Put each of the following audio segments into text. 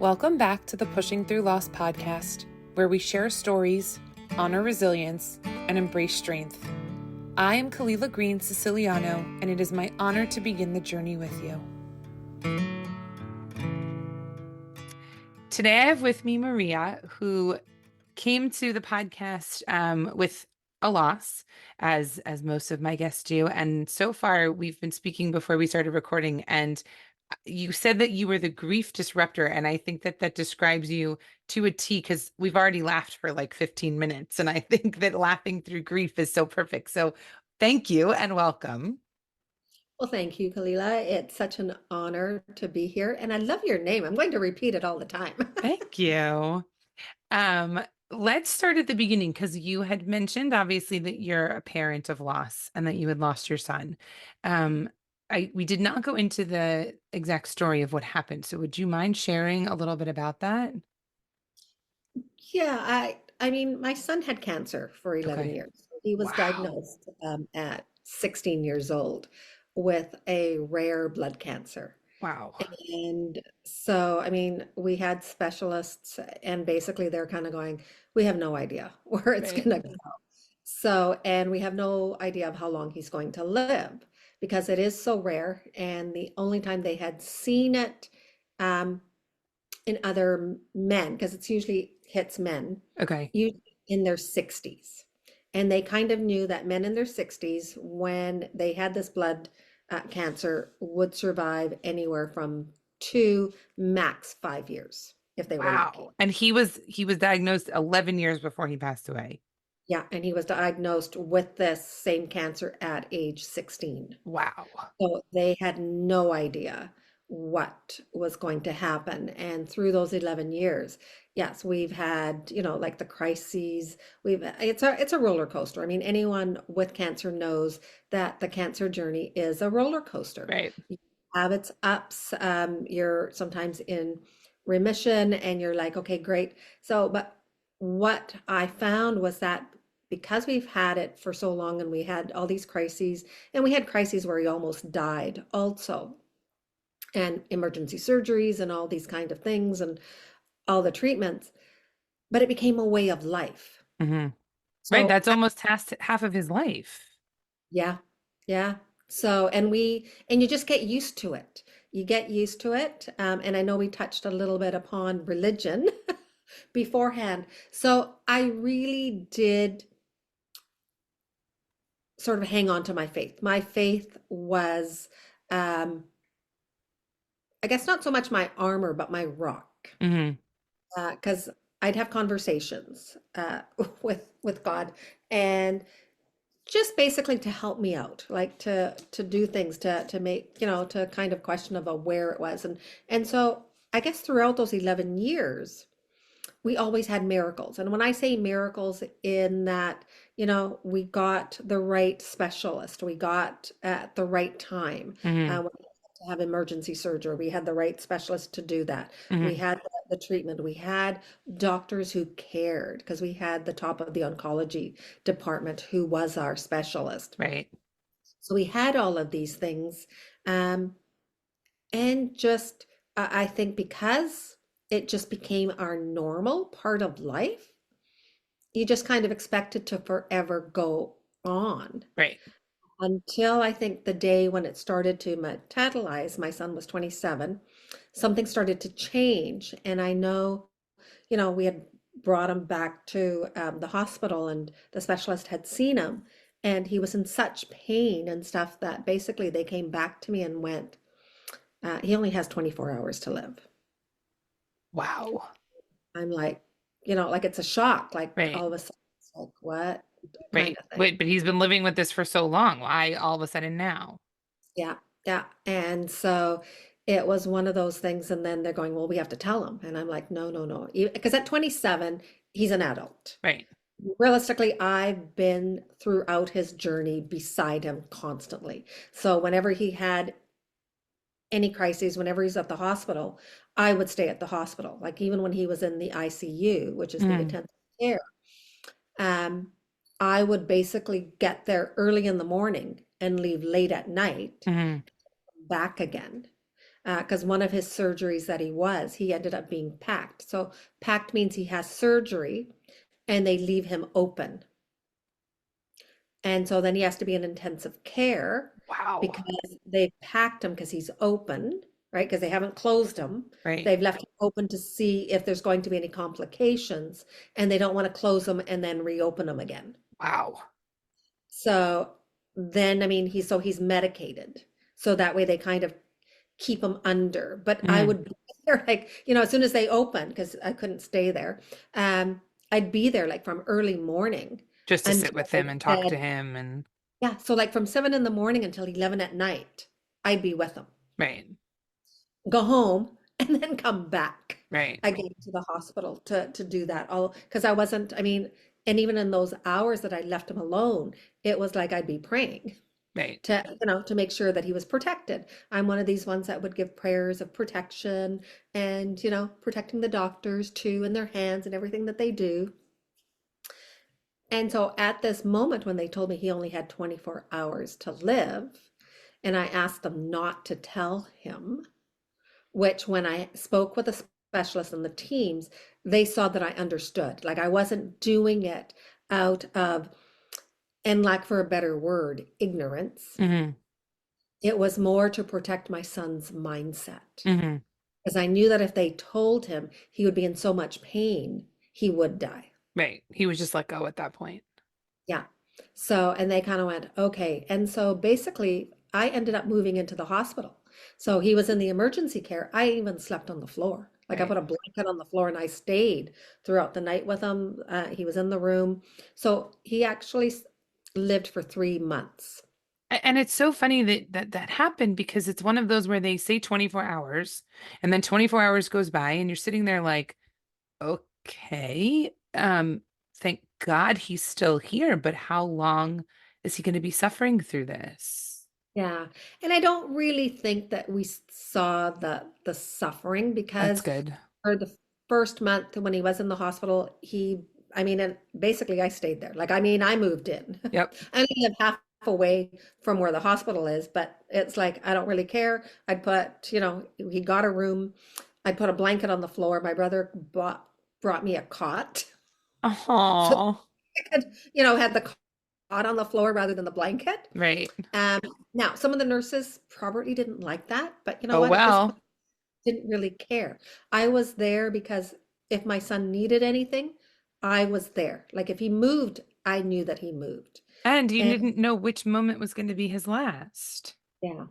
Welcome back to the Pushing Through Loss podcast, where we share stories, honor resilience, and embrace strength. I am Kalila Green Siciliano, and it is my honor to begin the journey with you. Today I have with me Maria, who came to the podcast with a loss, as most of my guests do. And so far, we've been speaking before we started recording, and you said that you were the grief disruptor, and I think that that describes you to a T, because we've already laughed for like 15 minutes, and I think that laughing through grief is so perfect. So thank you and welcome. Well, thank you, Kalila. It's such an honor to be here, and I love your name. I'm going to repeat it all the time. Thank you. Um, let's start at the beginning, because you had mentioned obviously that you're a parent of loss and that you had lost your son. Um, we did not go into the exact story of what happened. So would you mind sharing a little bit about that? Yeah, I mean, my son had cancer for 11 Okay. years. He was Wow. diagnosed at 16 years old with a rare blood cancer. Wow. And so, I mean, we had specialists, and basically they're kind of going, we have no idea where it's Right. going to go. So, and we have no idea of how long he's going to live because it is so rare. And the only time they had seen it um, in other men, because it's usually hits men, Okay. usually in their 60s. And they kind of knew that men in their 60s, when they had this blood cancer, would survive anywhere from 2 max 5 years if they were lucky. Wow. And he was diagnosed 11 years before he passed away. Yeah, and he was diagnosed with this same cancer at age 16. Wow. So they had no idea what was going to happen. And through those 11 years, yes, we've had, like the crises. It's a roller coaster. I mean, anyone with cancer knows that the cancer journey is a roller coaster. Right. You have its ups. You're sometimes in remission and you're like, okay, great. So, but what I found was that because we've had it for so long and we had all these crises, and we had crises where he almost died also, and emergency surgeries and all these kind of things and all the treatments, but it became a way of life. Hmm. Right. So That's almost half of his life. yeah, yeah. So, and you just get used to it. You get used to it. And I know we touched a little bit upon religion beforehand. So I really did sort of hang on to my faith. My faith was, um, I guess not so much my armor, but my rock. Hmm. Because I'd have conversations with God, and just basically to help me out, like to do things to make, to kind of question about where it was, and so I guess throughout those 11 years, we always had miracles. And when I say miracles, in that, we got the right specialist, we got at the right time. Hmm. When we had to have emergency surgery, we had the right specialist to do that. We Hmm. had the treatment. We had doctors who cared because we had the top of the oncology department who was our specialist. Right. So we had all of these things. Um, and just, I think because it just became our normal part of life, you just kind of expect it to forever go on Right. until I think the day when it started to metabolize. My son was 27. Something started to change. And I know, we had brought him back to the hospital, and the specialist had seen him. And he was in such pain and stuff that basically they came back to me and went, he only has 24 hours to live. Wow. I'm like, like it's a shock, like Right. all of a sudden, it's like, what kind Right. of thing? Wait, but he's been living with this for so long. Why all of a sudden now? Yeah, yeah. And so it was one of those things. And then they're going, well, we have to tell him. And I'm like, no, no, no. Because at 27, he's an adult. Right. Realistically, I've been throughout his journey beside him constantly. So whenever he had any crises, whenever he's at the hospital, I would stay at the hospital. Like even when he was in the ICU, which is the Hmm. intensive care, um, I would basically get there early in the morning and leave late at night Hmm. back again. because one of his surgeries that he ended up being packed. So packed means he has surgery and they leave him open. And so then he has to be in intensive care Wow. because they've packed him because he's open, right? Because they haven't closed him. Right. They've left him open to see if there's going to be any complications, and they don't want to close them and then reopen them again. Wow. So then, I mean, he's medicated. So that way they kind of keep him under. But I Mm. would be there like, as soon as they opened, because I couldn't stay there, I'd be there like from early morning Just to sit until with they him and talk to said, him and yeah, so like from 7 in the morning until 11 at night, I'd be with them. right. Go home and then come back Right. again to the hospital to do that. All because I wasn't, I mean, and even in those hours that I left him alone, it was like I'd be praying Right. to make sure that he was protected. I'm one of these ones that would give prayers of protection and, protecting the doctors too and their hands and everything that they do. And so at this moment when they told me he only had 24 hours to live, and I asked them not to tell him, which when I spoke with the specialists and the teams, they saw that I understood. Like I wasn't doing it out of, and lack for a better word, ignorance. Hmm. It was more to protect my son's mindset. Hmm. Because I knew that if they told him he would be in so much pain, he would die. Right. He was just let go at that point. Yeah. So, and they kind of went, okay. And so basically, I ended up moving into the hospital. So he was in the emergency care. I even slept on the floor. Like I Right. put a blanket on the floor and I stayed throughout the night with him. He was in the room. So he actually lived for 3 months. And it's so funny that happened because it's one of those where they say 24 hours and then 24 hours goes by and you're sitting there like, okay, thank God he's still here, but how long is he going to be suffering through this? Yeah. And I don't really think that we saw the suffering That's because good. for the first month when he was in the hospital, I mean, and basically I stayed there. Like, I mean, I moved in. Yep. I only live half away from where the hospital is, but it's like I don't really care. I'd put, he got a room. I'd put a blanket on the floor. My brother brought me a cot. So Oh, I could, had the cot on the floor rather than the blanket. right. Um, Now, some of the nurses probably didn't like that, but you know Oh, what? At this point, well. didn't really care. I was there because if my son needed anything, I was there. Like if he moved, I knew that he moved. And you And didn't know which moment was going to be his last. yeah.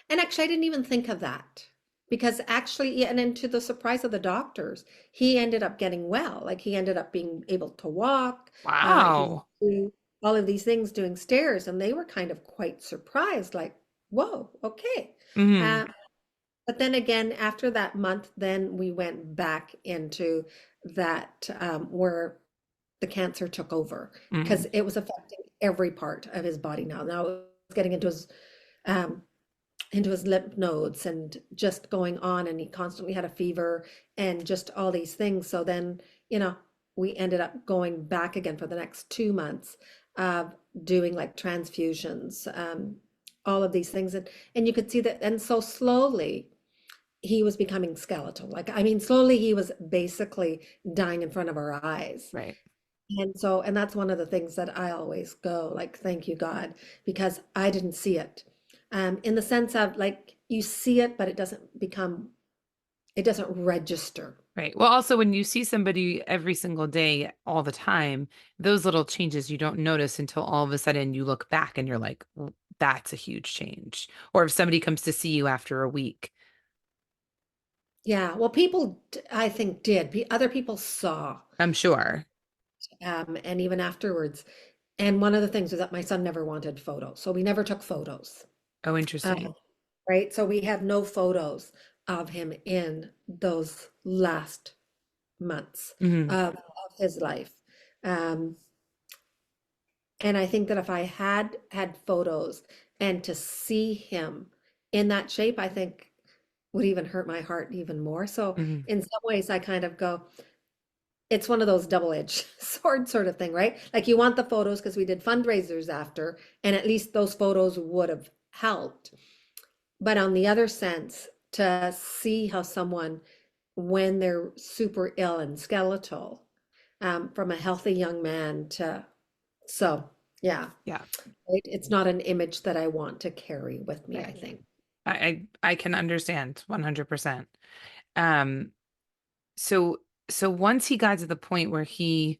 And actually, I didn't even think of that because actually, yeah, and then to the surprise of the doctors, he ended up getting well. Like he ended up being able to walk. He Wow. do all of these things doing stairs, and they were kind of quite surprised, like, "Whoa, okay." Hmm. Uh, but then again, after that month, then we went back into that where the cancer took over Hmm. because it was affecting every part of his body now. Now it was getting um, into his lymph nodes and just going on, and he constantly had a fever and just all these things. So then, we ended up going back again for the next 2 months of doing like transfusions, all of these things, and you could see that, and so slowly he was becoming skeletal. Like, I mean, slowly he was basically dying in front of our eyes. Right. And so, and that's one of the things that I always go, like, thank you, God, because I didn't see it. In the sense of like, you see it, but it doesn't register. Right. Well, also, when you see somebody every single day, all the time, those little changes you don't notice until all of a sudden you look back and you're like, "Well, that's a huge change." Or if somebody comes to see you after a week, Yeah. Well, people, I think, did. Other people saw, I'm sure. and even afterwards. And one of the things was that my son never wanted photos. So we never took photos. Oh, Uh, interesting. right? So we have no photos of him in those last months Hmm. of his life. Um, and I think that if I had photos and to see him in that shape, I think would even hurt my heart even more. So Hmm. in some ways, I kind of go, it's one of those double-edged sword sort of thing, right? Like you want the photos because we did fundraisers and at least those photos would have helped. But on the other sense, to see how someone, when they're super ill and skeletal, from a healthy young man to, so yeah, Yeah. it's not an image that I want to carry with me, I Right. think. I can understand 100%. Um, so so once he got to the point where he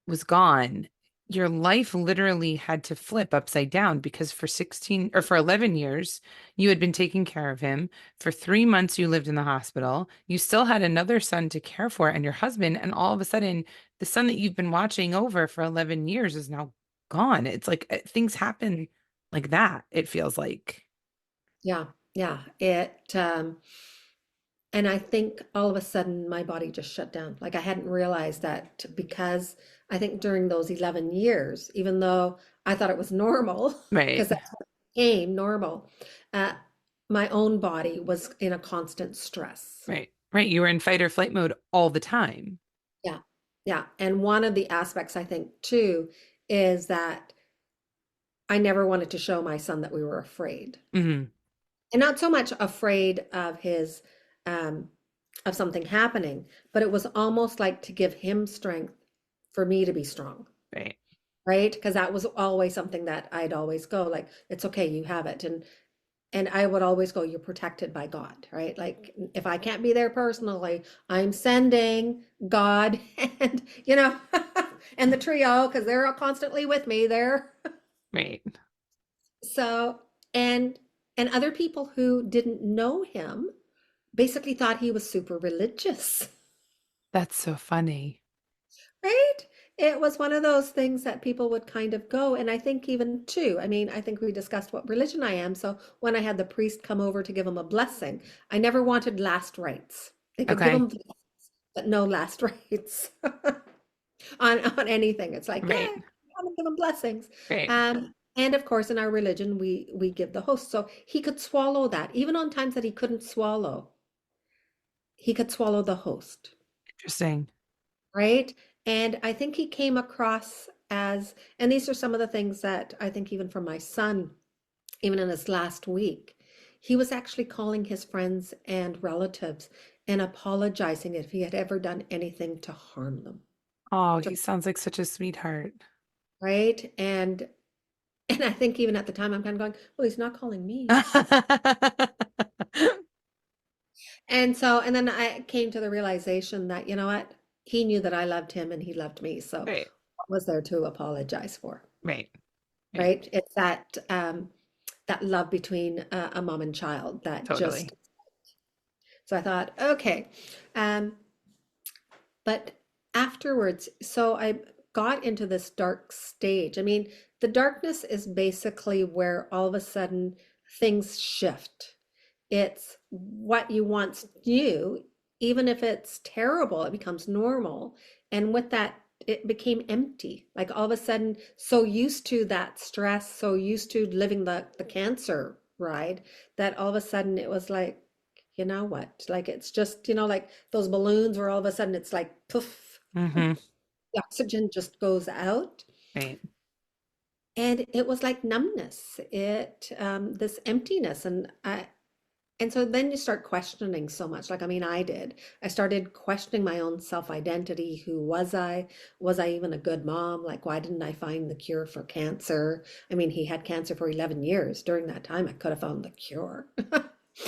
was gone, your life literally had to flip upside down because for 16 or for 11 years, you had been taking care of him. For 3 months, you lived in the hospital. You still had another son to care for and your husband. And all of a sudden, the son that you've been watching over for 11 years is now gone. It's like things happen like that, it feels like. Yeah, yeah. And I think all of a sudden my body just shut down. Like I hadn't realized that because I think during those 11 years, even though I thought it was normal, Right, because that's what became normal, uh, my own body was in a constant stress. right, right. You were in fight or flight mode all the time. Yeah, yeah. And one of the aspects I think too is that I never wanted to show my son that we were afraid. Hmm. And not so much afraid of his um of something happening, but it was almost like to give him strength for me to be strong, Right. right? Because that was always something that I'd always go like, it's okay, you have it. And I would always go, you're protected by God, right? Like if I can't be there personally, I'm sending God and and the trio because they're all constantly with me there. Right. So and and other people who didn't know him basically thought he was super religious, That's so funny. right? It was one of those things that people would kind of go, and I think even too, I mean, I think we discussed what religion I am. So when I had the priest come over to give him a blessing, I never wanted last rites. They could give Okay. him, but no last rites on anything. It's like, yeah, Right. come and give him blessings. Right. And of course, in our religion, we give the host. So he could swallow that, even on times that he couldn't swallow, he could swallow the host. Interesting. Right? And I think he came across as, and these are some of the things that I think even from my son, even in his last week, he was actually calling his friends and relatives and apologizing if he had ever done anything to harm them. Oh, To- he sounds like such a sweetheart. Right? And I think even at the time I'm kind of going, well, he's not calling me. And so, and then I came to the realization that, you know what? He knew that I loved him and he loved me. So Right. what was there to apologize for? Right. Right. Right? It's that love between a mom and child that just, Totally. so I thought, okay. Um, but afterwards, so I got into this dark stage. I mean, the darkness is basically where all of a sudden things shift. It's what you once knew, even if it's terrible, it becomes normal. And with that, it became empty. Like all of a sudden, so used to that stress, so used to living the cancer ride, that all of a sudden it was like, you know what? Like it's just, like those balloons where all of a sudden it's like poof, Hmm. the oxygen just goes out. Right. And it was like numbness, this emptiness. And so then you start questioning so much. Like, I mean, I did. I started questioning my own self-identity. Who was I? Was I even a good mom? Like, why didn't I find the cure for cancer? I mean, he had cancer for 11 years. During that time, I could have found the cure.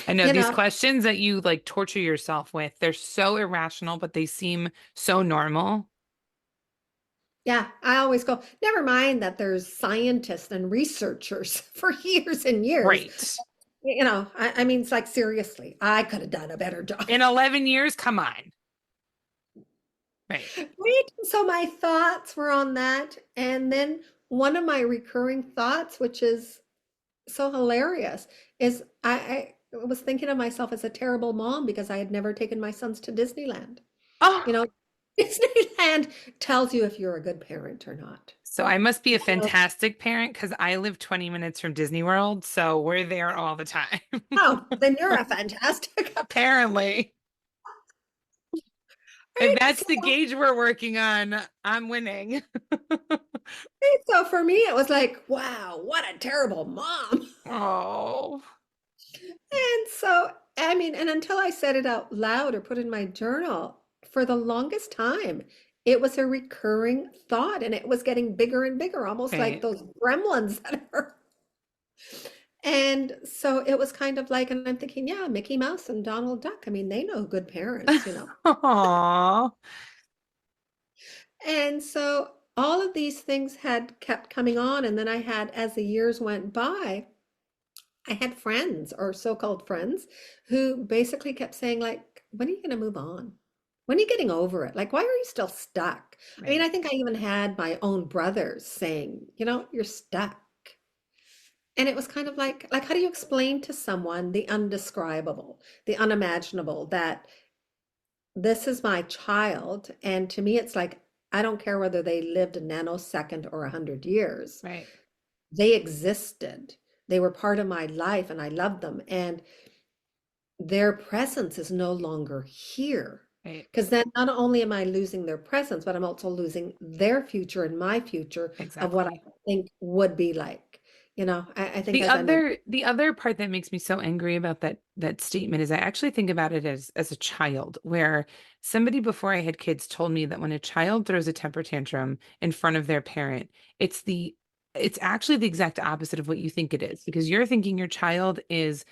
I know You these know, questions that you like torture yourself with, they're so irrational, but they seem so normal. yeah, I always go, never mind that there's scientists and researchers for years and years. Right. I mean, it's like, seriously, I could have done a better job. In 11 years, come on. Right. Right? So my thoughts were on that. And then one of my recurring thoughts, which is so hilarious, is I was thinking of myself as a terrible mom because I had never taken my sons to Disneyland. You Oh, know, Disneyland tells you if you're a good parent or not. so I must be a Oh, fantastic parent because I live 20 minutes from Disney World, so we're there all the time. oh, then you're a fantastic. Apparently. If Right? that's the gauge we're working on, I'm winning. So for me, it was like, wow, what a terrible mom. Oh, And so I mean, and until I said it out loud or put in my journal, for the longest time, it was a recurring thought and it was getting bigger and bigger, almost like Right. those gremlins that are. And so it was kind of like, and I'm thinking, yeah, Mickey Mouse and Donald Duck. I mean, they know good parents, you know. Aw. And so all of these things had kept coming on. And then I had, as the years went by, I had friends or so-called friends who basically kept saying, like, when are you going to move on? When are you getting over it? Like, why are you still stuck? I mean, Right. I think I even had my own brothers saying, you're stuck. And it was kind of like, how do you explain to someone the undescribable, the unimaginable, that this is my child? And to me, it's like, I don't care whether they lived a nanosecond or 100 years. Right. They existed. They were part of my life and I loved them. And their presence is no longer here. Right. Because then not only am I losing their presence, but I'm also losing their future and my future of what Exactly. I think would be like. I think The as I mentioned, other the other part that makes me so angry about that statement is I actually think about it as a child, where somebody before I had kids told me that when a child throws a temper tantrum in front of their parent, it's the it's actually the exact opposite of what you think it is, because you're thinking your child is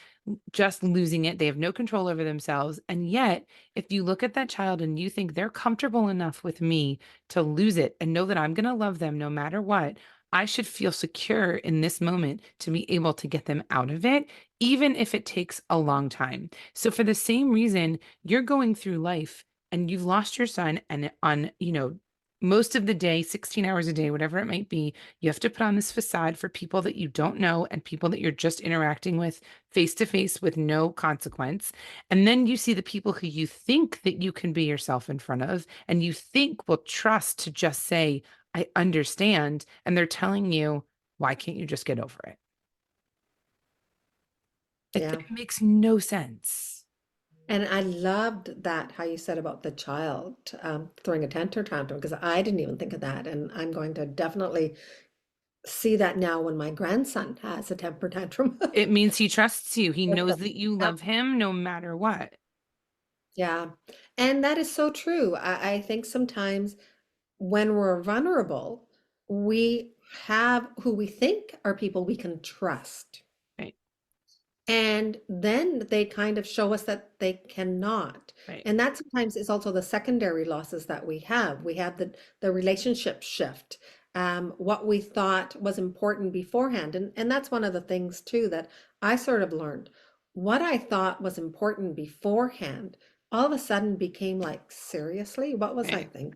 just losing it. They have no control over themselves. And yet, if you look at that child and you think they're comfortable enough with me to lose it and know that I'm going to love them no matter what, I should feel secure in this moment to be able to get them out of it, even if it takes a long time. So, for the same reason, you're going through life and you've lost your son, and on, most of the day, 16 hours a day, whatever it might be, you have to put on this facade for people that you don't know and people that you're just interacting with face to face with no consequence. And then you see the people who you think that you can be yourself in front of and you think will trust to just say, I understand. And they're telling you, why can't you just get over it? It yeah. makes no sense. And I loved that how you said about the child throwing a temper tantrum because I didn't even think of that. And I'm going to definitely see that now when my grandson has a temper tantrum. It means he trusts you. He With knows them. that you Yeah. love him no matter what. Yeah. And that is so true. I think sometimes when we're vulnerable, we have who we think are people we can trust. Right, And then they kind of show us that they cannot. right. And that sometimes is also the secondary losses that we have. We have the relationship shift, what we thought was important beforehand. And that's one of the things too that I sort of learned. What I thought was important beforehand all of a sudden became like, seriously, what was I Right. thinking?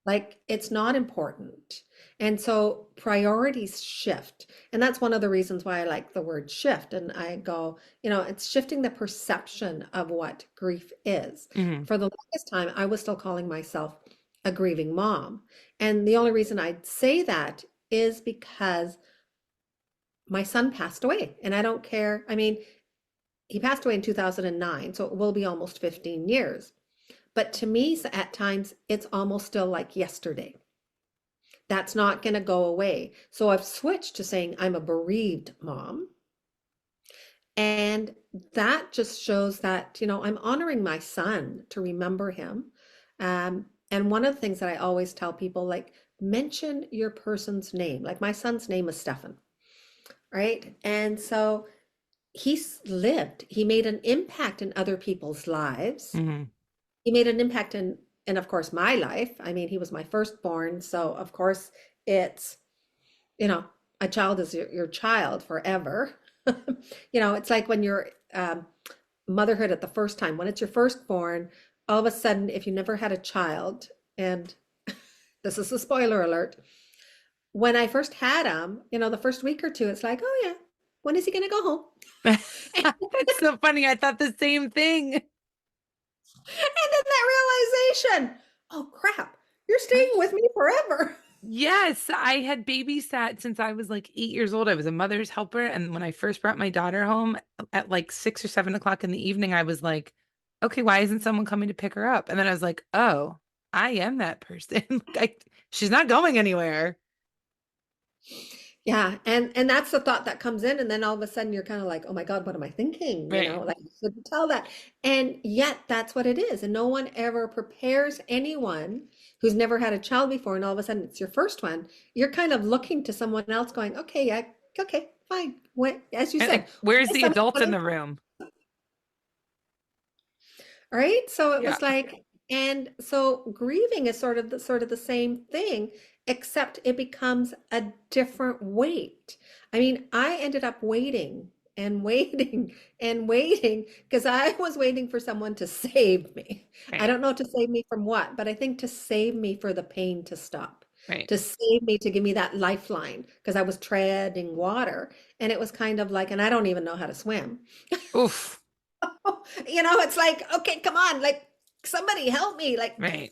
Like it's not important. And so priorities shift. And that's one of the reasons why I like the word shift. And I go, it's shifting the perception of what grief is. Mhm. For the longest time, I was still calling myself a grieving mom. And the only reason I'd say that is because my son passed away. And I don't care. I mean, he passed away in 2009, so it will be almost 15 years. But to me, at times, it's almost still like yesterday. That's not going to go away. So I've switched to saying I'm a bereaved mom. And that just shows that, I'm honoring my son to remember him. And one of the things that I always tell people, like, mention your person's name. Like my son's name is Stefan, right? And so he's lived, he made an impact in other people's lives. Mhm. He made an impact in of course my life. I mean, he was my firstborn, so of course it's, you know, a child is your child forever. It's like when you're motherhood at the first time, when it's your firstborn, all of a sudden, if you never had a child, and this is a spoiler alert, when I first had him, the first week or two, it's like, oh yeah, when is he going to go home? That's so funny. I thought the same thing. And then that realization, oh crap, you're staying with me forever. Yes, I had babysat since I was like 8 years old. I was a mother's helper. And when I first brought my daughter home at like 6 or 7 o'clock in the evening, I was like, okay, why isn't someone coming to pick her up? And then I was like, oh, I am that person. She's not going anywhere. Yeah, and that's the thought that comes in, and then all of a sudden you're kind of like, oh my God, what am I thinking? You know, Right. like I shouldn't tell that. And yet that's what it is. And no one ever prepares anyone who's never had a child before, and all of a sudden it's your first one. You're kind of looking to someone else going, okay, yeah, okay, fine. When, as you And said, like, where's when is the somebody adult in gonna the room? right? So it Yeah. was like, and so grieving is sort of the same thing, except it becomes a different weight. I mean, I ended up waiting and waiting and waiting because I was waiting for someone to save me. I Right. don't know to save me from what, but I think to save me for the pain to stop, Right. to save me, to give me that lifeline because I was treading water. And it was kind of like, and I don't even know how to swim. Oof. It's like, okay, come on, like somebody help me, like, Right.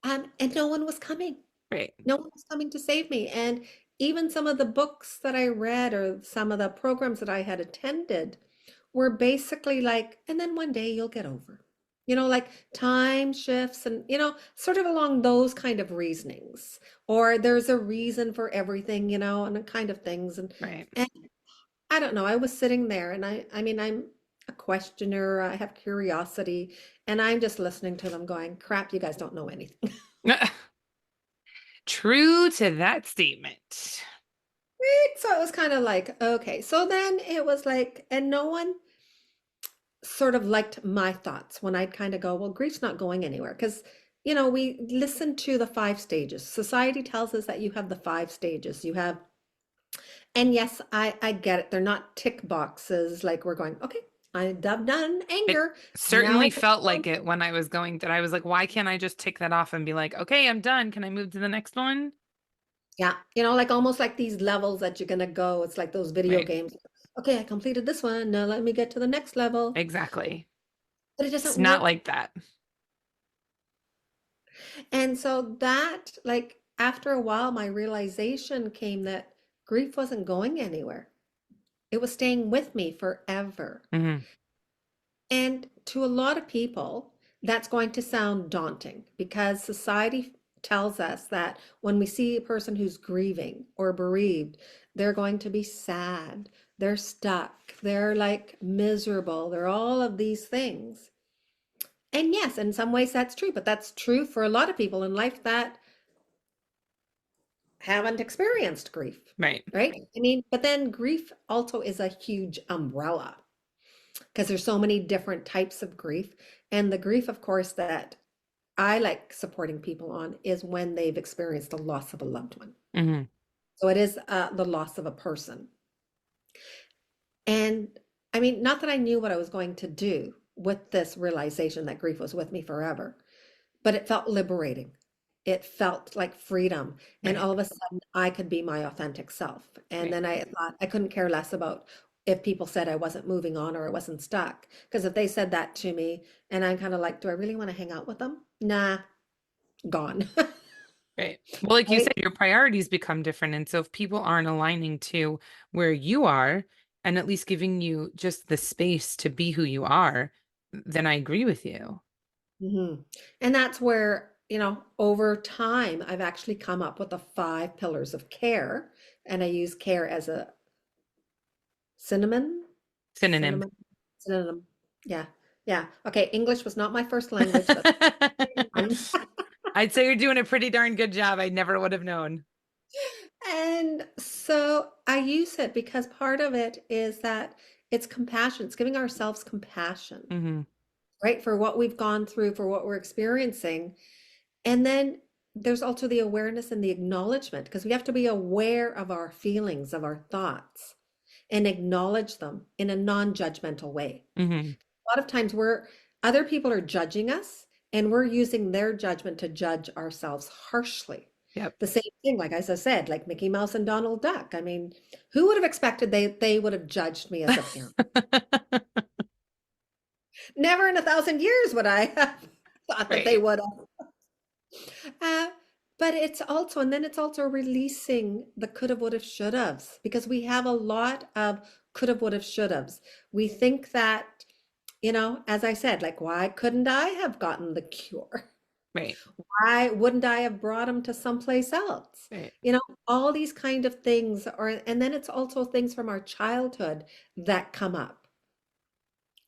and no one was coming. Right. No one was coming to save me. And even some of the books that I read or some of the programs that I had attended were basically like, and then one day you'll get over. Like time shifts and, sort of along those kind of reasonings. Or there's a reason for everything, and the kind of things. Right. And I don't know. I was sitting there and I mean, I'm a questioner. I have curiosity and I'm just listening to them going, crap, you guys don't know anything. True to that statement. Right? So it was kind of like, okay. So then it was like, and no one sort of liked my thoughts when I'd kind of go, well, grief's not going anywhere. Because, we listen to the 5 stages. Society tells us that you have the 5 stages. You have, and yes, I get it. They're not tick boxes like we're going, okay, I've done It anger. Now I certainly can felt go. like it when I was going that I was like, why can't I just tick that off and be like, okay, I'm done. Can I move to the next one? Yeah, like almost like these levels that you're gonna go. It's like those video Right. games. Okay, I completed this one. Now let me get to the next level. Exactly. But it It's doesn't not work. like that. And so that, like, after a while, my realization came that grief wasn't going anywhere. It was staying with me forever. Hmm. And to a lot of people, that's going to sound daunting because society tells us that when we see a person who's grieving or bereaved, they're going to be sad, they're stuck, they're like miserable, they're all of these things. And yes, in some ways that's true, but that's true for a lot of people in life that haven't experienced grief, Right. right? I mean, but then grief also is a huge umbrella because there's so many different types of grief. And the grief, of course, that I like supporting people on is when they've experienced the loss of a loved one. Hmm. So it is the loss of a person. And I mean, not that I knew what I was going to do with this realization that grief was with me forever, but it felt liberating. It felt like freedom. And Right. all of a sudden, I could be my authentic self. And Right. then I thought I couldn't care less about if people said I wasn't moving on or I wasn't stuck. Because if they said that to me, and I'm kind of like, do I really want to hang out with them? Nah, gone. Right. Well, like you Right? said, your priorities become different. And so if people aren't aligning to where you are and at least giving you just the space to be who you are, then I agree with you. Mhm. And that's where, over time, I've actually come up with the 5 pillars of care. And I use care as a synonym, Synonym. synonym, synonym. Yeah. Yeah. Okay. English was not my first language. That's fine. I'd say you're doing a pretty darn good job. I never would have known. And so I use it because part of it is that it's compassion. It's giving ourselves compassion, Hmm. right? For what we've gone through, for what we're experiencing. And then there's also the awareness and the acknowledgement because we have to be aware of our feelings, of our thoughts, and acknowledge them in a non-judgmental way. Hmm. A lot of times other people are judging us and we're using their judgment to judge ourselves harshly. Yep. The same thing, like as I said, like Mickey Mouse and Donald Duck. I mean, who would have expected they would have judged me as a parent? Never in a thousand years would I have thought that they Right. would have. Uh, but and then it's also releasing the could have, would have, should have's because we have a lot of could have, would have, should have's. We think that, as I said, like, why couldn't I have gotten the cure? Right. Why wouldn't I have brought him to someplace else? Right. You know, all these kind of things are, and then it's also things from our childhood that come up.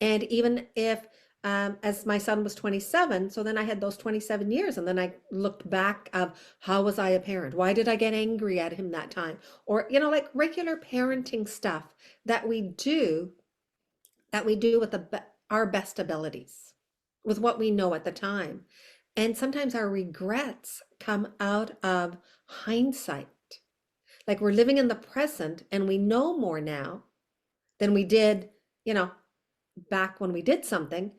And even if, as my son was 27, so then I had those 27 years, and then I looked back of how was I a parent? Why did I get angry at him that time? Or, you know, like regular parenting stuff that we do with our best abilities, with what we know at the time. And sometimes our regrets come out of hindsight. Like we're living in the present and we know more now than we did, you know, back when we did something.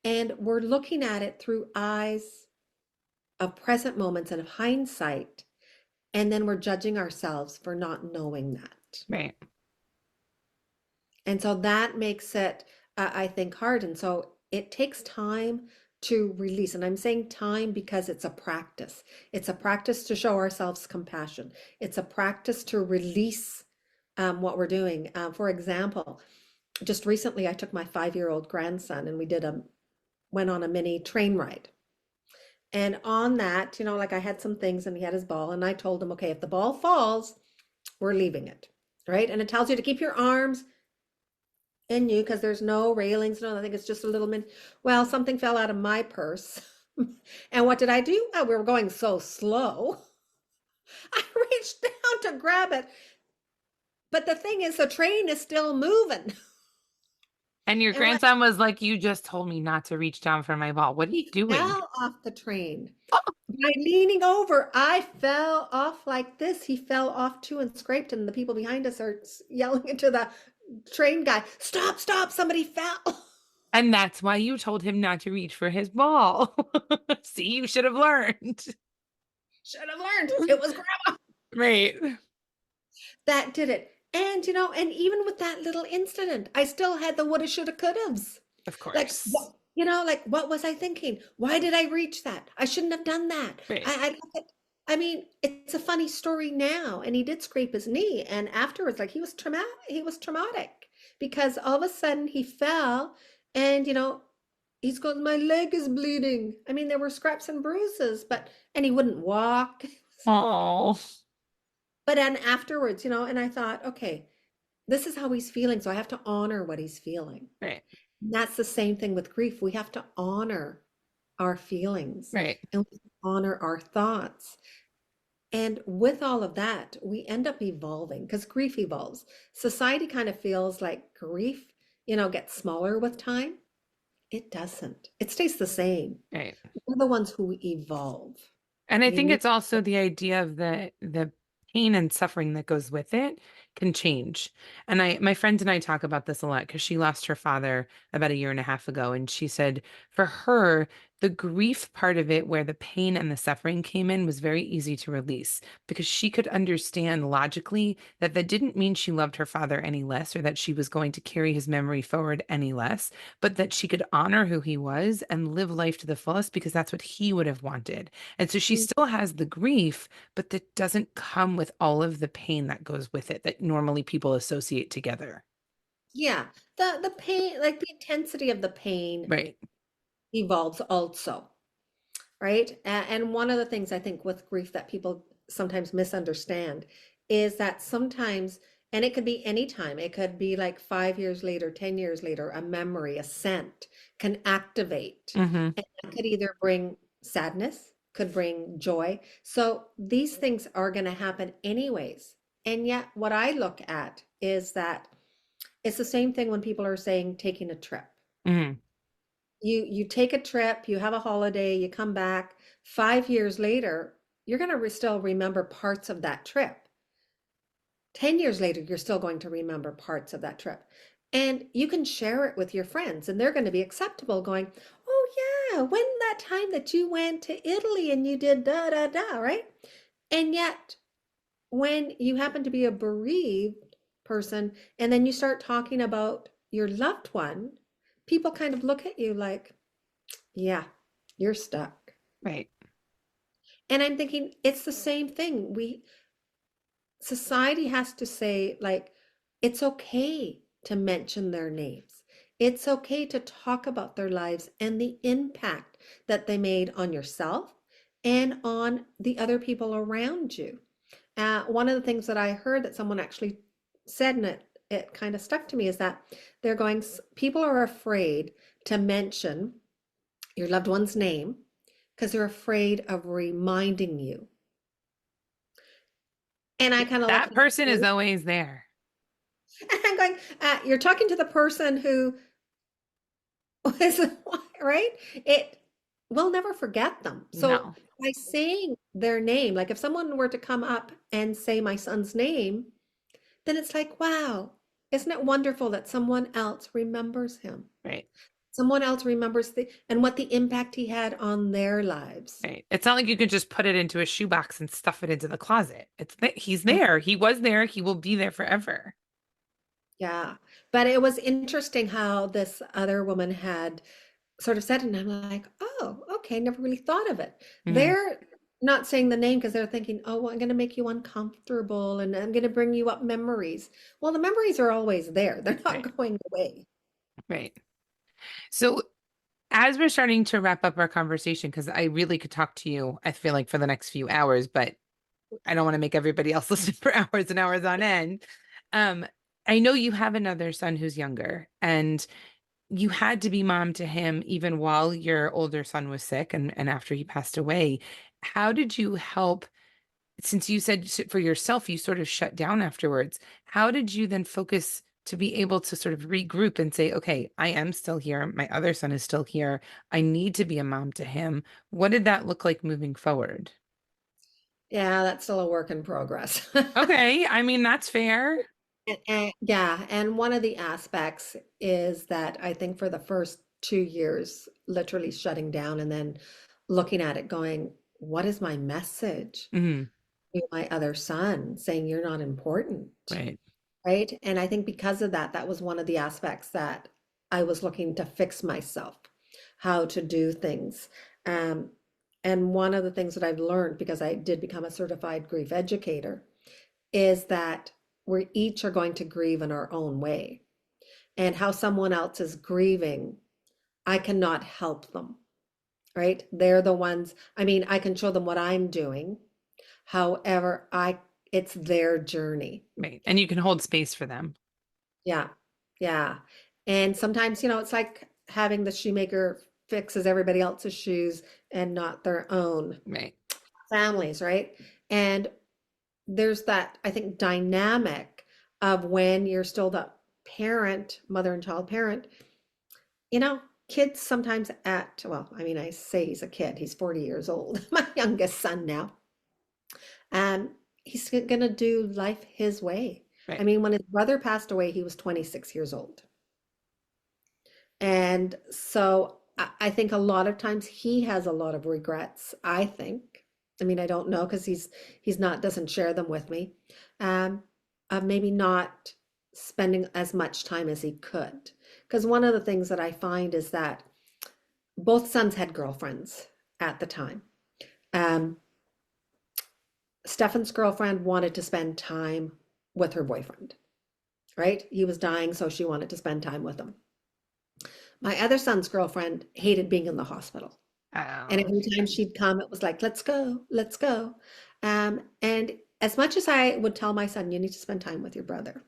And we're looking at it through eyes of present moments and of hindsight. And then we're judging ourselves for not knowing that. Right. And so that makes it, I think, hard. And so it takes time to release. And I'm saying time because it's a practice. It's a practice to show ourselves compassion. It's a practice to release what we're doing. For example, just recently I took my 5-year-old grandson and we went on a mini train ride. And on that, you know, like I had some things and he had his ball and I told him, okay, if the ball falls, we're leaving it. Right. And it tells you to keep your arms in you because there's no railings, no, I think it's just a little min. Well, something fell out of my purse. And what did I do? Oh, we were going so slow. I reached down to grab it. But the thing is, the train is still moving. And your And what grandson was like, "You just told me not to reach down for my ball. What are you he doing?" fell off the train. By leaning over, I fell off like this. He fell off too and scraped, and the people behind us are yelling into the train guy, "Stop, stop, somebody fell." And that's why you told him not to reach for his ball. See, you should have learned. Should have learned. It was grandma Right. that did it. And you know, and even with that little incident, I still had the woulda, shoulda, couldas. Of Like course. what, you know, like what was I thinking? Why did I reach that? I shouldn't have done that. Right. I look at, I mean, it's a funny story now. And he did scrape his knee, and afterwards, like he was traumatic because all of a sudden he fell, and you know, he's going, my leg is bleeding. I mean, there were scraps and bruises, but and he wouldn't walk. Oh, But then afterwards, you know, and I thought, okay, this is how he's feeling, so I have to honor what he's feeling. right. And that's the same thing with grief. We have to honor our feelings Right. and we honor our thoughts. And with all of that, we end up evolving because grief evolves. Society kind of feels like grief, you know, gets smaller with time. It doesn't. It stays the same. Right. We're the ones who evolve. And I We think move. it's also the idea of the pain and suffering that goes with it can change. And my friend and I talk about this a lot because she lost her father about a year and a half ago. And she said for her, the grief part of it, where the pain and the suffering came in, was very easy to release because she could understand logically that that didn't mean she loved her father any less or that she was going to carry his memory forward any less, but that she could honor who he was and live life to the fullest because that's what he would have wanted. And so she still has the grief, but that doesn't come with all of the pain that goes with it that normally people associate together. Yeah. The pain, like the intensity of the pain Right. evolves also. Right? And one of the things I think with grief that people sometimes misunderstand is that sometimes, and it could be any time, it could be like 5 years later, 10 years later, a memory, a scent can activate. Hmm. And that could either bring sadness, could bring joy. So these things are going to happen anyways. And yet, what I look at is that it's the same thing when people are saying taking a trip. Hmm. You take a trip, you have a holiday, you come back 5 years later, you're going to still remember parts of that trip. 10 years later, you're still going to remember parts of that trip. And you can share it with your friends, and they're going to be acceptable, going, oh, yeah, when that time that you went to Italy and you did da da da, right? And yet, when you happen to be a bereaved person, and then you start talking about your loved one, people kind of look at you like, yeah, you're stuck. Right. And I'm thinking it's the same thing. Society has to say, like, it's okay to mention their names. it's okay to talk about their lives and the impact that they made on yourself and on the other people around you. One of the things that I heard that someone actually said, and it kind of stuck to me, is that they're going, people are afraid to mention your loved one's name because they're afraid of reminding you. And I kind of looked That at it, person is always there. and I'm going, you're talking to the person who was, right? It, we'll never forget them. So No. by saying their name, like if someone were to come up and say my son's name, then it's like, wow, isn't it wonderful that someone else remembers him? Right. Someone else remembers the and what the impact he had on their lives. Right. It's not like you can just put it into a shoebox and stuff it into the closet. He's Mm, there. He was there. He will be there forever. yeah. But it was interesting how this other woman had sort of said it, and I'm like, oh, okay, never really thought of it. Hmm. They're not saying the name because they're thinking, oh, well, I'm going to make you uncomfortable and I'm going to bring you up memories. Well, the memories are always there. They're Right. not going away. Right. So as we're starting to wrap up our conversation, because I really could talk to you, I feel like for the next few hours, but I don't want to make everybody else listen for hours and hours on end. Um, I know you have another son who's younger, and you had to be mom to him even while your older son was sick and after he passed away. How did you help? Since you said for yourself, you sort of shut down afterwards. How did you then focus to be able to sort of regroup and say, okay, I am still here. My other son is still here. I need to be a mom to him. What did that look like moving forward? Yeah, that's still a work in progress. Okay, I mean, that's fair. Yeah, and one of the aspects is that I think for the first 2 years, literally shutting down and then looking at it going, what is my message Hmm. to my other son saying you're not important, Right, right? And I think because of that, that was one of the aspects that I was looking to fix myself, how to do things. Um, and one of the things that I've learned, because I did become a certified grief educator, is that we each are going to grieve in our own way. And how someone else is grieving, I cannot help them, right? They're the ones, I mean, I can show them what I'm doing. However, it's their journey. right. And you can hold space for them. Yeah. Yeah. And sometimes, it's like having the shoemaker fixes everybody else's shoes and not their own Right. families, right? And there's that, I think, dynamic of when you're still the parent, mother and child parent, you know, kids sometimes act, well, I mean, I say he's a kid, he's 40 years old, my youngest son now. And he's going to do life his way. I Right. mean, when his brother passed away, he was 26 years old. And so I think a lot of times he has a lot of regrets, I think. I mean, I don't know because he's not doesn't share them with me. Um, of maybe not spending as much time as he could. Because one of the things that I find is that both sons had girlfriends at the time. Um, Stefan's girlfriend wanted to spend time with her boyfriend, right? He was dying, so she wanted to spend time with him. My other son's girlfriend hated being in the hospital. And Oh, every time she'd come, it was like, let's go, let's go. And as much as I would tell my son, you need to spend time with your brother,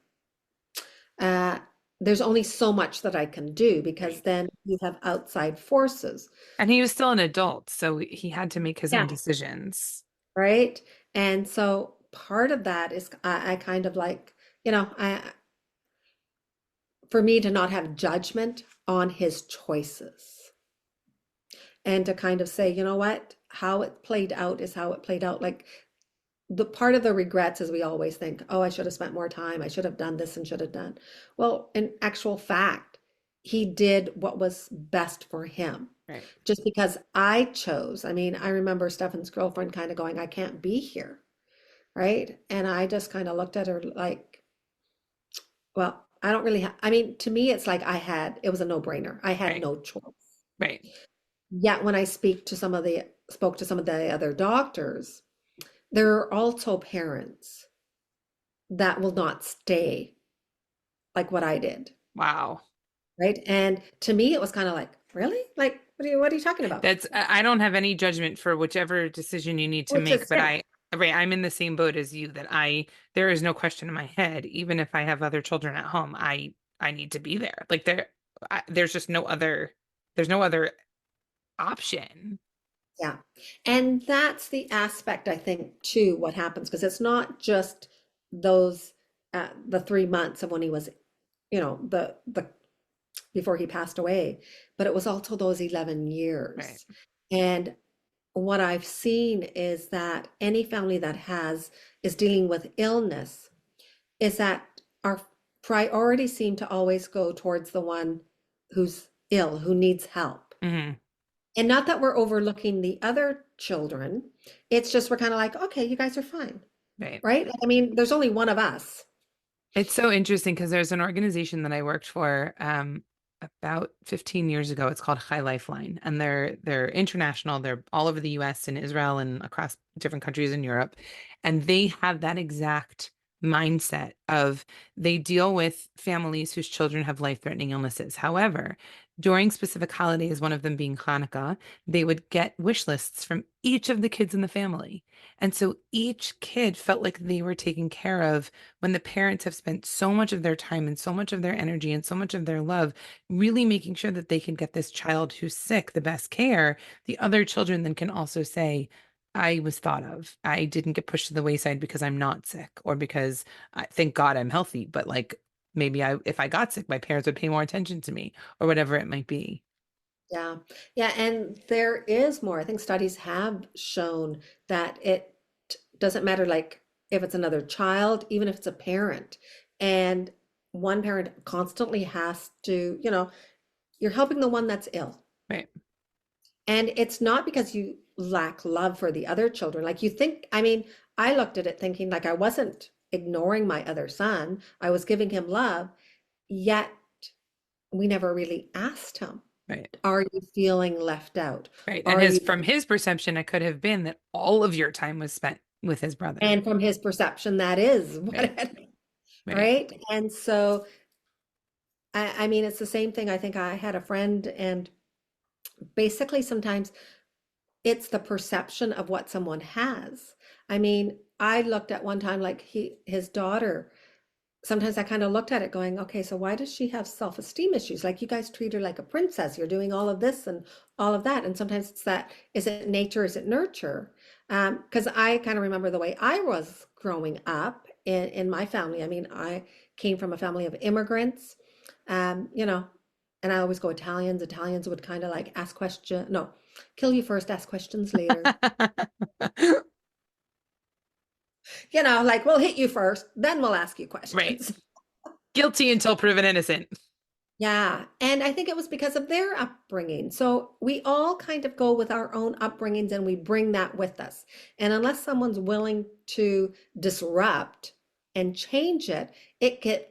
uh, there's only so much that I can do because right. then you have outside forces. And he was still an adult, so he had to make his own Yeah. decisions. Right. And so part of that is I kind of like, for me to not have judgment on his choices and to kind of say, you know what, how it played out is how it played out. Like the part of the regrets is we always think, oh, I should have spent more time. I should have done this and should have done. Well, in actual fact, he did what was best for him. Right. Just because I chose, I mean, I remember Stefan's girlfriend kind of going, I can't be here. Right. And I just kind of looked at her like, well, I don't really I mean, to me, it's like it was a no-brainer. I had Right. no choice. Right. Yet when I spoke to some of the other doctors, there are also parents that will not stay like what I did. Wow. right? And to me, it was kind of like, really? Like, what are you talking about? That's I don't have any judgment for whichever decision you need to Which make, is, but yeah, I'm in the same boat as you that there is no question in my head, even if I have other children at home, I need to be there. Like there's just there's no other option. yeah. And that's the aspect, I think, too, what happens, because it's not just those, the 3 months of when he was, before he passed away, but it was also those 11 Right. years. And what I've seen is that any family that is dealing with illness is that our priorities seem to always go towards the one who's ill, who needs help. Hmm. And not that we're overlooking the other children. It's just we're kind of like, okay, you guys are fine, Right. right? I mean, there's only one of us. It's so interesting because there's an organization that I worked for about 15 years ago. It's called High Lifeline, and they're international. They're all over the US and Israel and across different countries in Europe. And they have that exact mindset of they deal with families whose children have life-threatening illnesses. However, during specific holidays, one of them being Hanukkah, they would get wish lists from each of the kids in the family. And so each kid felt like they were taken care of when the parents have spent so much of their time and so much of their energy and so much of their love really making sure that they can get this child who's sick the best care, the other children then can also say, I was thought of. I didn't get pushed to the wayside because I'm not sick or because thank God I'm healthy, but like maybe if I got sick, my parents would pay more attention to me or whatever it might be. Yeah. Yeah. And there is more. I think studies have shown that it doesn't matter, like if it's another child, even if it's a parent, and one parent constantly has to, you're helping the one that's ill. Right. And it's not because you lack love for the other children. Like you think, I mean, I looked at it thinking like I wasn't ignoring my other son, I was giving him love, yet we never really asked him, Right. are you feeling left out? Right. And Are you, from his perception, it could have been that all of your time was spent with his brother. and from his perception, that is what Right. it, Right. right? And so, I mean, it's the same thing. I think I had a friend, and basically sometimes it's the perception of what someone has. I mean, I looked at one time like his daughter. Sometimes I kind of looked at it going, okay, so why does she have self-esteem issues? Like you guys treat her like a princess. You're doing all of this and all of that. And sometimes it's that, is it nature? Is it nurture? Because I kind of remember the way I was growing up in my family. I mean, I came from a family of immigrants, um, you know, and I always go Italians. Italians would kind of like ask question, no, kill you first, ask questions later. Like we'll hit you first, then we'll ask you Right. questions. Guilty until proven innocent. Yeah, and I think it was because of their upbringing. So we all kind of go with our own upbringings and we bring that with us. And unless someone's willing to disrupt and change it,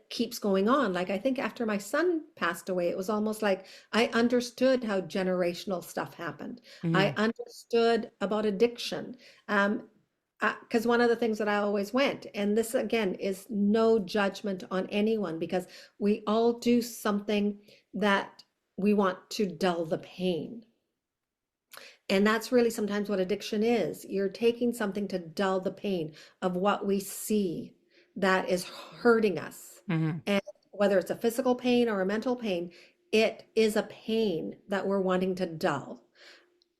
keeps going on. Like I think after my son passed away, it was almost like I understood how generational stuff happened. I Hmm. understood about addiction. Um, because one of the things that I always went, and this again is no judgment on anyone, because we all do something that we want to dull the pain. And that's really sometimes what addiction is. You're taking something to dull the pain of what we see that is hurting us. Hmm. And whether it's a physical pain or a mental pain, it is a pain that we're wanting to dull.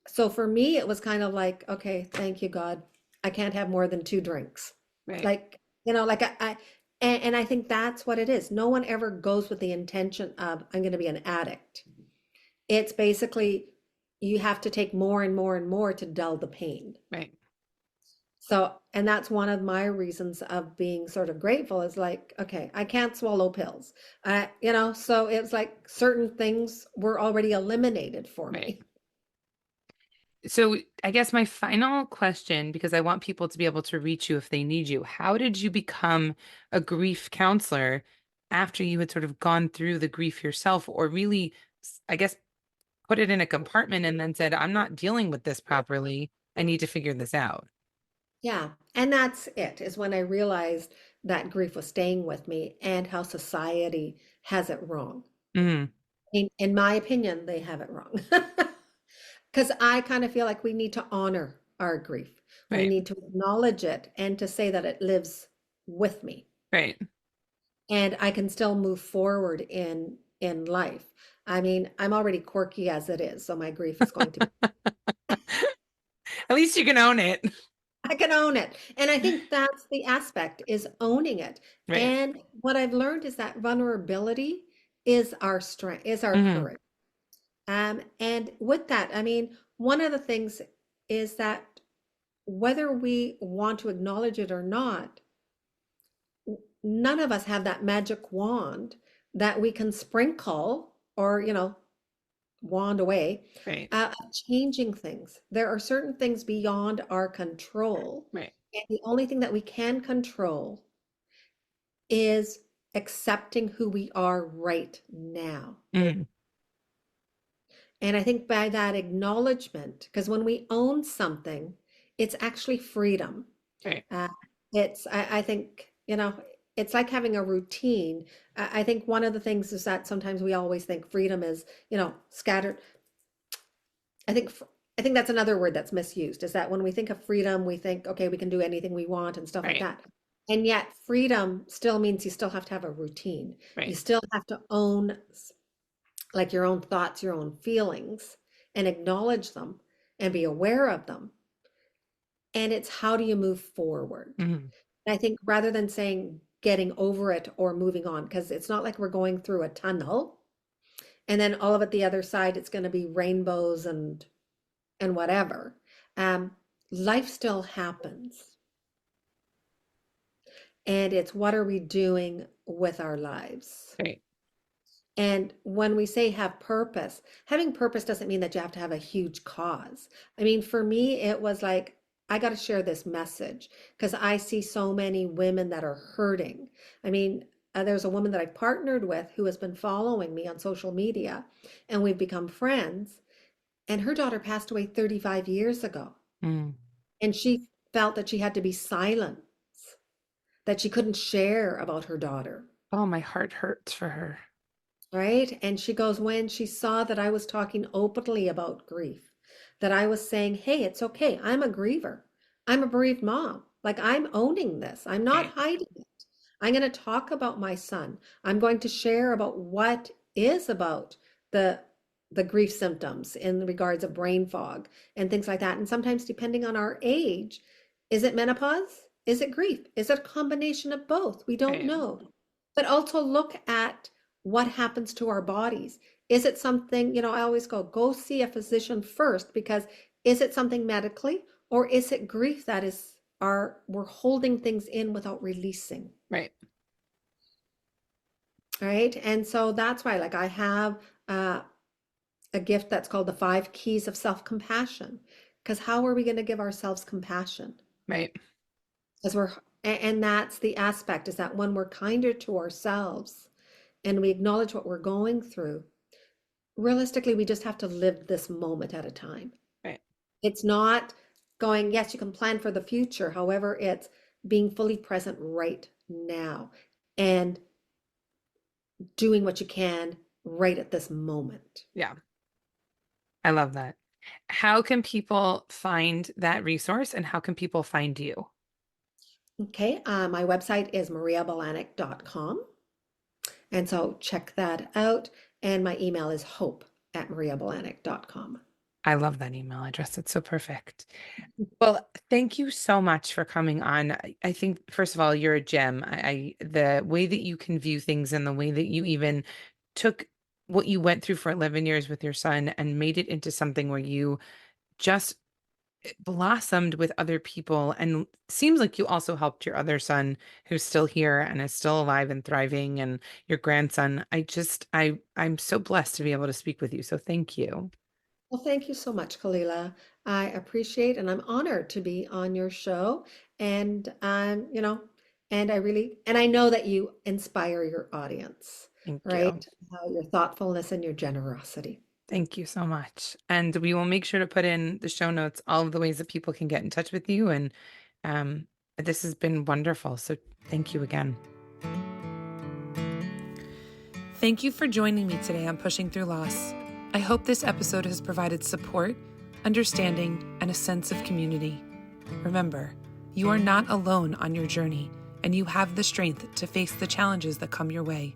So for me, it was kind of like, okay, thank you, God. I can't have more than two drinks. Right. Like, and I think that's what it is. No one ever goes with the intention of, I'm going to be an addict. It's basically, you have to take more and more and more to dull the pain. Right. So, and that's one of my reasons of being sort of grateful is like, okay, I can't swallow pills. So it's like certain things were already eliminated for Right. me. So I guess my final question, because I want people to be able to reach you if they need you, how did you become a grief counselor after you had sort of gone through the grief yourself, or really, I guess, put it in a compartment and then said, I'm not dealing with this properly. I need to figure this out. Yeah, and that's it, is when I realized that grief was staying with me and how society has it wrong. Hmm. In my opinion, they have it wrong. Because I kind of feel like we need to honor our grief. We Right. need to acknowledge it and to say that it lives with me. Right. And I can still move forward in life. I mean, I'm already quirky as it is, so my grief is going to be, At least you can own it. I can own it. And I think that's the aspect is owning it. Right. And what I've learned is that vulnerability is our strength, is our Hmm. courage. And with that, I mean, one of the things is that whether we want to acknowledge it or not, none of us have that magic wand that we can sprinkle or, wand away, Right. changing things. There are certain things beyond our control. Right. And the only thing that we can control is accepting who we are right now. Mm. And I think by that acknowledgement, because when we own something, it's actually freedom. Right. Uh, I think, it's like having a routine. I think one of the things is that sometimes we always think freedom is, scattered. I think, I think that's another word that's misused is that when we think of freedom, we think, okay, we can do anything we want and stuff like Right. that. And yet, freedom still means you still have to have a routine. You Right. still have to own like your own thoughts, your own feelings, and acknowledge them and be aware of them. And it's how do you move forward? Hmm. And I think rather than saying getting over it or moving on, because it's not like we're going through a tunnel and then all of it the other side, it's going to be rainbows and whatever. Um, Life still happens. And it's what are we doing with our lives? Right. And when we say have purpose, having purpose doesn't mean that you have to have a huge cause. I mean, for me, it was like, I got to share this message because I see so many women that are hurting. I mean, there's a woman that I partnered with who has been following me on social media, and we've become friends. And her daughter passed away 35 years ago. Mm. And she felt that she had to be silent, that she couldn't share about her daughter. Oh, my heart hurts for her. Right? And she goes, when she saw that I was talking openly about grief, that I was saying, hey, it's okay. I'm a griever. I'm a bereaved mom. Like I'm owning this. I'm not Right. hiding it. I'm going to talk about my son. I'm going to share about what is about the the grief symptoms in regards of brain fog and things like that. And sometimes depending on our age, is it menopause? Is it grief? Is it a combination of both? We don't Right. know. But also look at what happens to our bodies. Is it something, I always go see a physician first because is it something medically or is it grief that is our we're holding things in without releasing, Right. right? And so that's why like I have a gift that's called the 5 keys of self-compassion because how are we going to give ourselves compassion Right. as and that's the aspect is that when we're kinder to ourselves and we acknowledge what we're going through, realistically, we just have to live this moment at a time. Right. It's not going, yes, you can plan for the future. However, it's being fully present right now and doing what you can right at this moment. Yeah. I love that. How can people find that resource and how can people find you? Okay, my website is mariabalanek.com. And so check that out. And my email is hope@mariabalanek.com. I love that email address. It's so perfect. Well, thank you so much for coming on. I think, first of all, you're a gem. The way that you can view things and the way that you even took what you went through for 11 years with your son and made it into something where you just blossomed with other people. And seems like you also helped your other son who's still here and is still alive and thriving, and your grandson. I'm so blessed to be able to speak with you. So thank you. Well, thank you so much, Kalila. I appreciate and I'm honored to be on your show. And and I know that you inspire your audience, Thank right? you. Your thoughtfulness and your generosity. Thank you so much. And we will make sure to put in the show notes all of the ways that people can get in touch with you. And um, this has been wonderful. So thank you again. Thank you for joining me today on Pushing Through Loss. I hope this episode has provided support, understanding, and a sense of community. Remember, you are not alone on your journey, and you have the strength to face the challenges that come your way.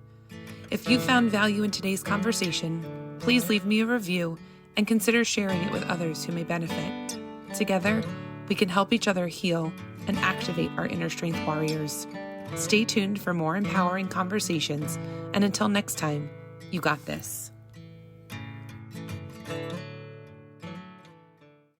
If you found value in today's conversation, please leave me a review and consider sharing it with others who may benefit. Together, we can help each other heal and activate our inner strength warriors. Stay tuned for more empowering conversations, and until next time, you got this.